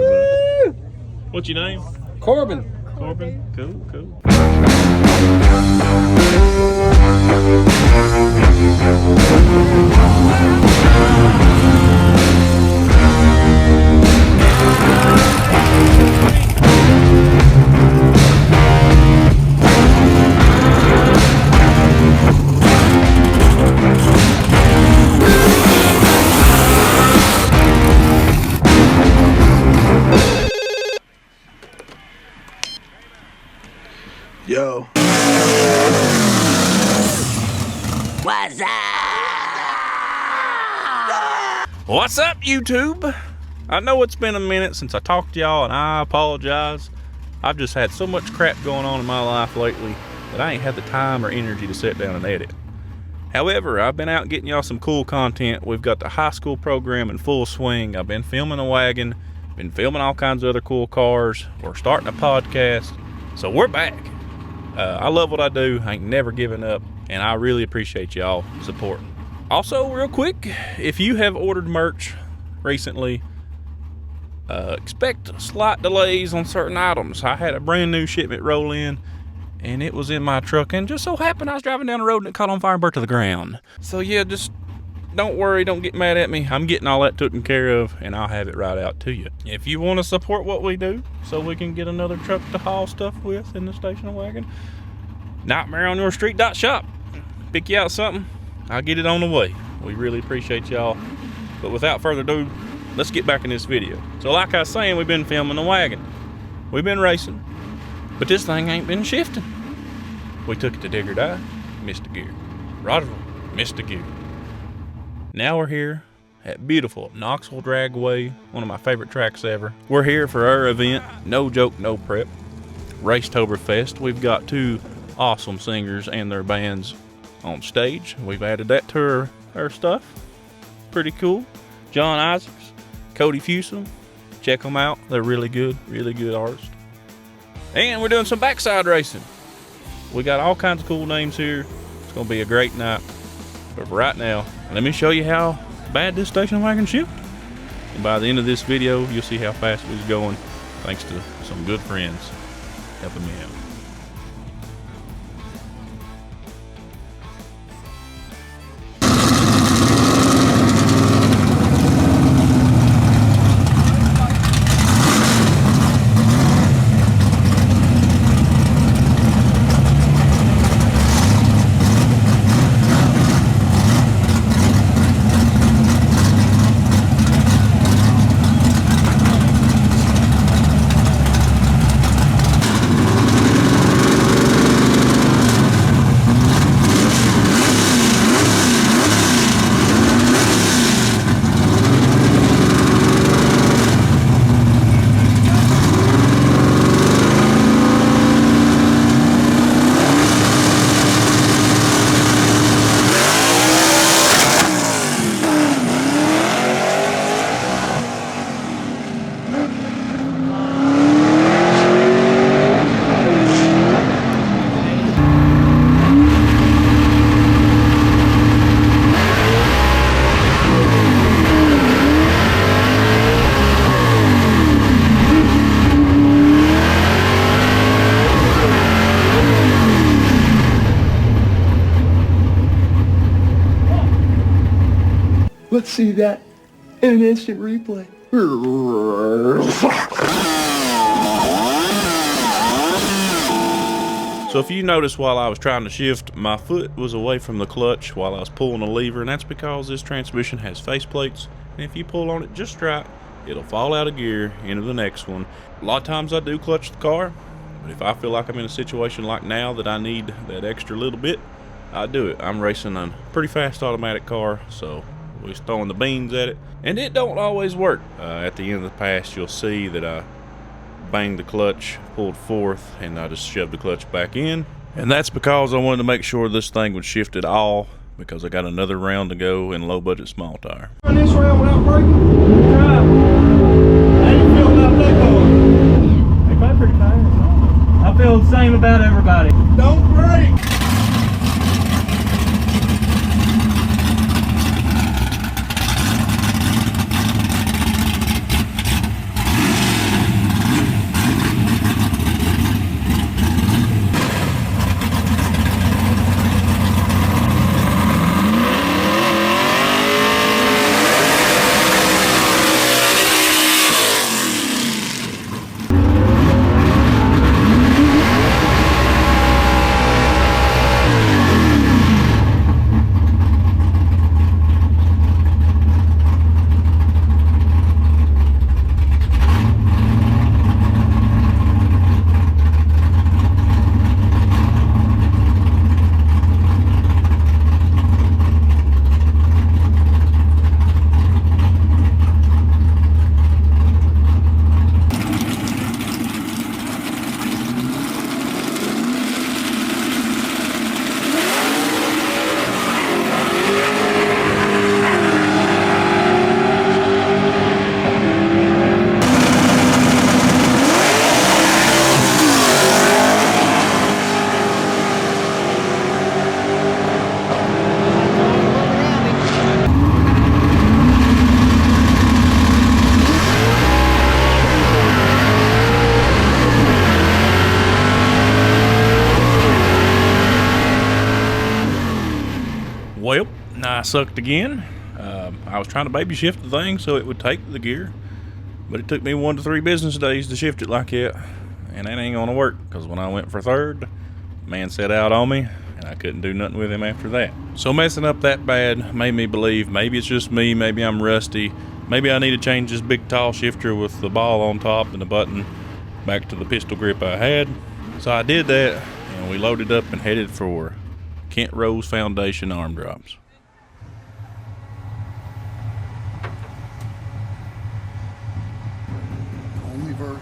bud. What's your name? Corbin. Corbin? Cool, cool. Yo. What's up? What's up, YouTube? I know it's been a minute since I talked to y'all, and I apologize. I've just had so much crap going on in my life lately that I ain't had the time or energy to sit down and edit. However, I've been out getting y'all some cool content. We've got the high school program in full swing. I've been filming a wagon, been filming all kinds of other cool cars. We're starting a podcast, so we're back. I love what I do. I ain't never giving up, and I really appreciate y'all supporting. Also, real quick, if you have ordered merch recently, expect slight delays on certain items. I had a brand new shipment roll in, and it was in my truck, and just so happened I was driving down the road and it caught on fire and burnt to the ground. So yeah, just don't worry, don't get mad at me. I'm getting all that taken care of, and I'll have it right out to you. If you want to support what we do so we can get another truck to haul stuff with in the station wagon, nightmareonyourstreet.shop. Pick you out something, I'll get it on the way. We really appreciate y'all. But without further ado, let's get back in this video. So like I was saying, we've been filming the wagon. We've been racing, but this thing ain't been shifting. We took it to Digger Die, missed a gear. Rogersville, missed a gear. Now we're here at beautiful Knoxville Dragway, one of my favorite tracks ever. We're here for our event, no joke, no prep, Racetoberfest. We've got two awesome singers and their bands on stage. We've added that to our stuff. Pretty cool. John Isaacs, Cody Fewsome. Check them out. They're really good artists. And we're doing some backside racing. We got all kinds of cool names here. It's going to be a great night. But for right now, let me show you how bad this station wagon shipped. And by the end of this video, you'll see how fast we was going, thanks to some good friends helping me out. Let's see that in an instant replay. So if you notice, while I was trying to shift, my foot was away from the clutch while I was pulling the lever, and that's because this transmission has faceplates, and if you pull on it just right, it'll fall out of gear into the next one. A lot of times I do clutch the car, but if I feel like I'm in a situation like now that I need that extra little bit, I do it. I'm racing a pretty fast automatic car, so we're throwing the beans at it, and it don't always work. At the end of the pass, you'll see that I banged the clutch, pulled forth, and I just shoved the clutch back in. And that's because I wanted to make sure this thing would shift at all, because I got another round to go in low budget small tire. On this round without braking? How do you feel about that car? They both pretty fast. I feel the same about everybody. Don't brake! I sucked again. I was trying to baby shift the thing so it would take the gear, but it took me 1 to 3 business days to shift it like that, and that ain't gonna work, because when I went for third, man set out on me, and I couldn't do nothing with him after that. So messing up that bad made me believe maybe it's just me, maybe I'm rusty, maybe I need to change this big tall shifter with the ball on top and the button back to the pistol grip I had. So I did that, and we loaded up and headed for Kent Rose Foundation arm drops. Only Virgil.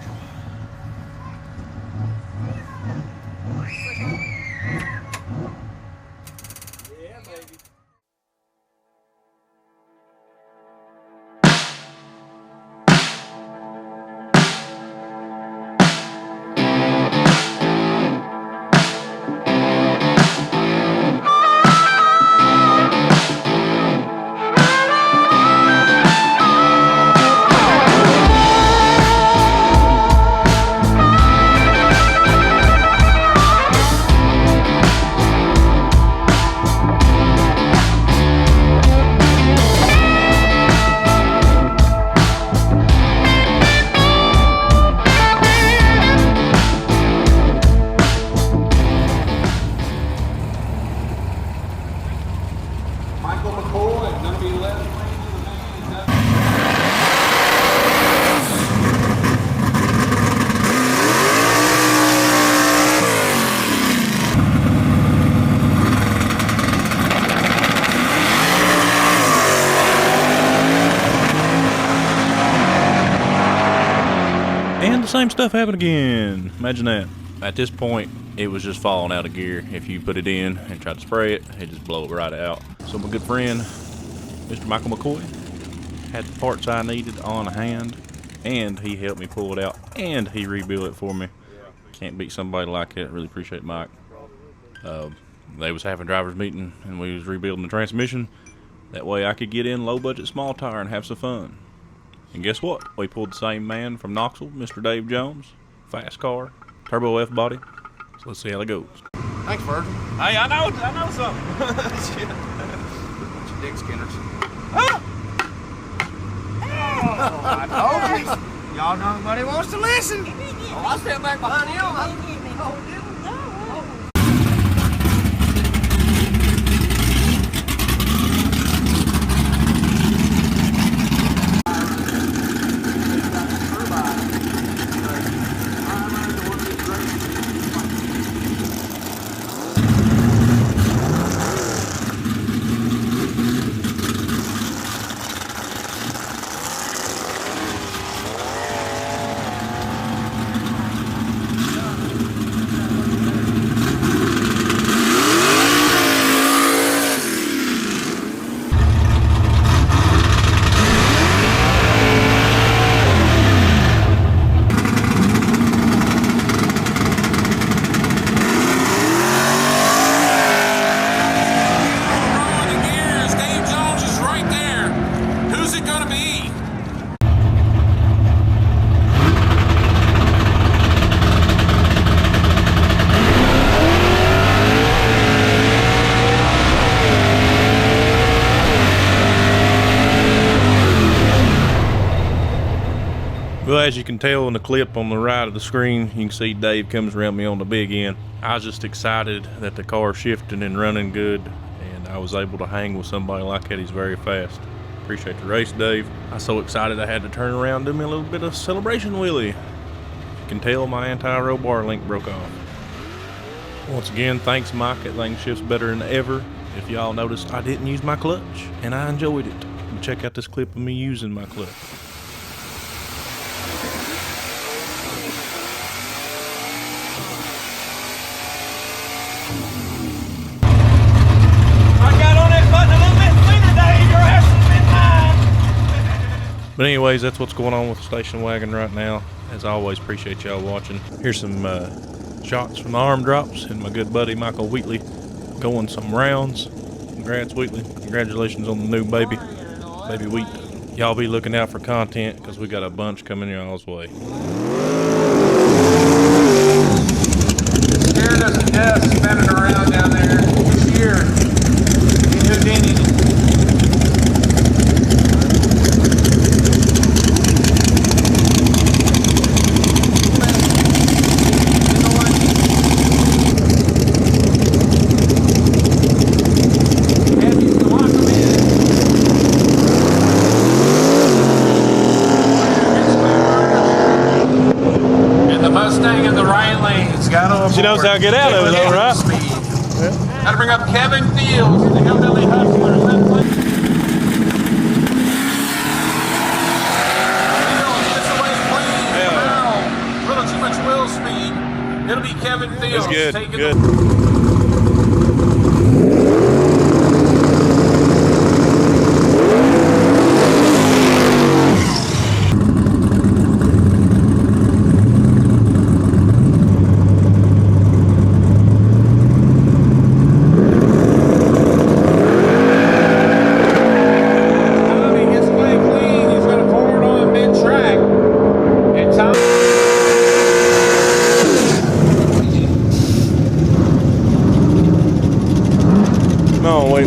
Yeah, baby. Michael McCoy, gonna be left. And the same stuff happened again. Imagine that. At this point, it was just falling out of gear. If you put it in and try to spray it, it just blow it right out. So my good friend, Mr. Michael McCoy, had the parts I needed on hand, and he helped me pull it out, and he rebuilt it for me. Can't beat somebody like that. Really appreciate Mike. They was having drivers meeting, and we was rebuilding the transmission. That way I could get in low budget small tire and have some fun. And guess what? We pulled the same man from Knoxville, Mr. Dave Jones. Fast car, turbo F body. So let's see how it goes. Thanks, Virgil. Hey, I know something. Shit. Bunch of dick skinners. Oh, I told you. Y'all nobody wants to listen. Oh, I step back behind him. Well, as you can tell in the clip on the right of the screen, you can see Dave comes around me on the big end. I was just excited that the car's shifting and running good, and I was able to hang with somebody like that. He's very fast. Appreciate the race, Dave. I was so excited I had to turn around and do me a little bit of celebration wheelie. You can tell my anti-roll bar link broke off. Once again, thanks Mike. That thing shifts better than ever. If y'all noticed, I didn't use my clutch, and I enjoyed it. Check out this clip of me using my clutch. But anyways, that's what's going on with the station wagon right now. As always, appreciate y'all watching. Here's some shots from the arm drops and my good buddy Michael Wheatley going some rounds. Congrats, Wheatley. Congratulations on the new baby Wheat. Y'all be looking out for content because we got a bunch coming y'all's way. Scared us to death spinning around down there this year in Houdini. Mustang in the right lane. It's got to She knows how to get out of it, though, right? Got to bring up Kevin Fields in the Hillbilly Hustlers. Left lane. A little too much wheel speed. It'll be Kevin Fields. That's good. Taking Good. No, wait.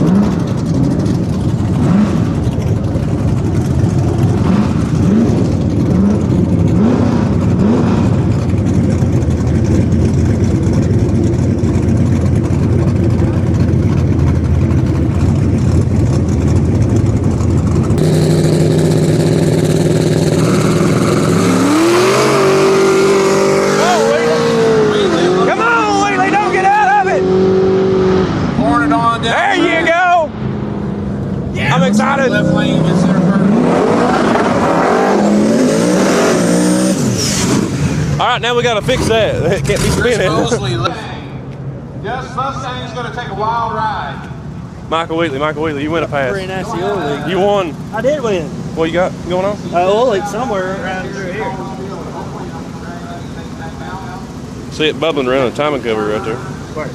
Come on, Wheatley, don't get out of it. Pouring it on down. There you go. I'm excited. Left lane gets there first. All right, now we got to fix that. It can't be Chris spinning. Mosley. Just Mustang's going to take a wild ride. Michael Wheatley, you win a pass. Pretty nasty oil leak. You won. I did win. What you got going on? Oil leak somewhere around through here. See it bubbling around the timing cover right there. Where?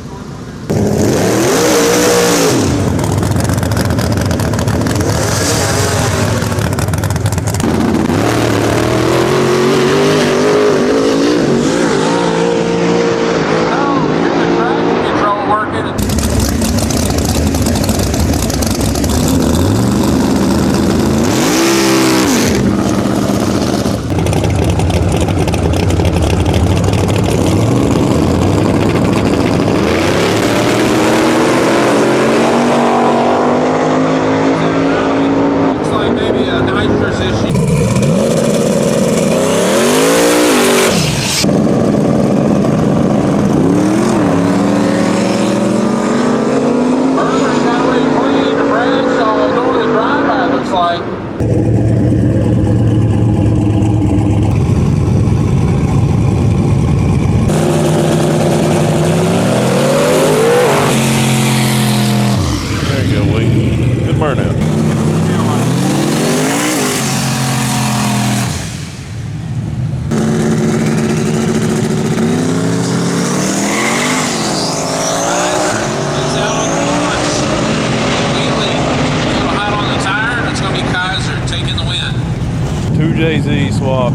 JZ swap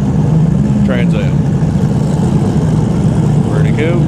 Trans Am. Where'd it go?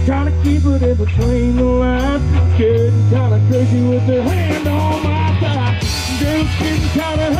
Trying to keep it in between the lines. Getting kind of crazy with the hand on my thigh. Girls getting kind of